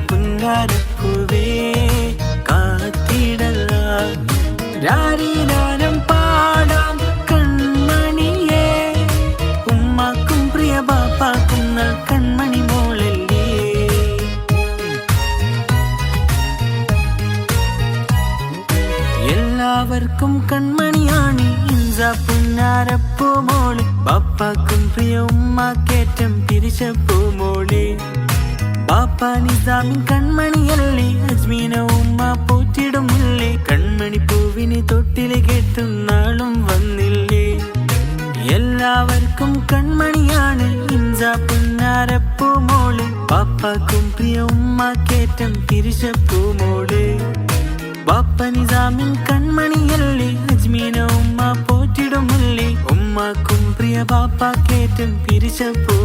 പുന്നാരപ്പൂവേ കാത്തിടല രാരീരാനം പാടാം കൺമണിയേ ഉമ്മാക്കും പ്രിയ ബാപ്പാക്കും നൽ കൺമണി മോളല്ലേ എല്ലാവർക്കും കൺമണിയാണ് ഇൻസ പുന്നാരപ്പൂ മോള് ബാപ്പാക്കും പ്രിയ ഉമ്മാക്കേറ്റം പിരിച്ചപ്പൂ മോള് ബാപ്പ നിസാമിൻ കൺമണിയല്ലേ അജ്മീന ഉമ്മ പോറ്റിടുമില്ലേ കൺമണി പൂവിന് തൊട്ടില് കെട്ടും നാളും വന്നില്ലേ എല്ലാവർക്കും കൺമണിയാണ് ഇൻസ പുന്നാരപ്പൂ മോള് ബാപ്പാക്കും പ്രിയ ഉമ്മാക്കേറ്റം പിരിച്ചപ്പൂ മോള് ബാപ്പ നിസാമിൻ കൺമണിയല്ലേ അജ്മീന ഉമ്മ പോറ്റിടുമില്ലേ ഉമ്മാക്കും പ്രിയ ബാപ്പാക്കേറ്റം പിരിച്ചപ്പൂ